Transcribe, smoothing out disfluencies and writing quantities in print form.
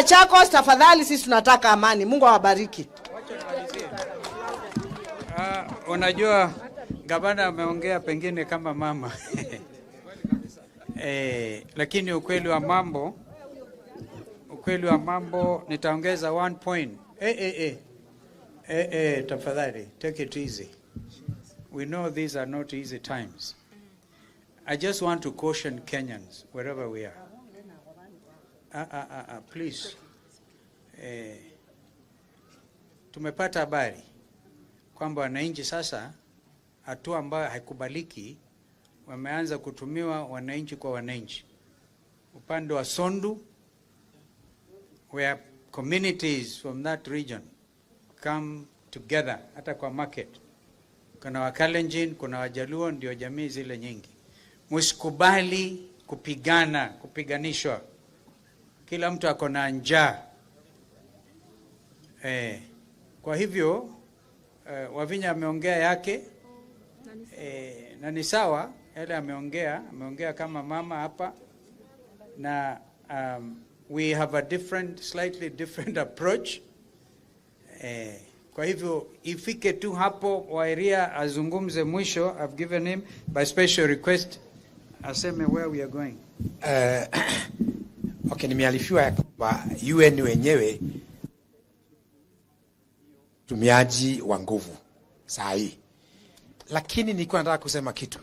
Machakos, tafadhali, sisi tunataka amani. Mungu awabariki. Unajua gavana ameongea pengine kama mama. Lakini ukweli wa mambo nitaongeza 1 point. Tafadhali, take it easy. We know these are not easy times. I just want to caution Kenyans wherever we are. Please. Tumepata habari kwamba wananchi sasa, hatua ambayo haikubaliki, wameanza kutumiwa wananchi kwa wananchi. Upande wa Sondu, where communities from that region come together, hata kwa market. Kuna Wakalenjin, kuna Wajaluo, ndio jamii zile nyingi. Msikubali kupiganishwa. Kila mtu ako na njaa. Kwa hivyo Wavinya ameongea yake, na ni sawa yale ameongea kama mama hapa, na we have a slightly different approach. Kwa hivyo ifike tu hapo, Wairia azungumze mwisho. I've given him by special request aseme where we are going. Okay, nimealifiwa kwamba UN wenyewe tumiaji wa nguvu saa hii, lakini nilikuwa nataka kusema kitu.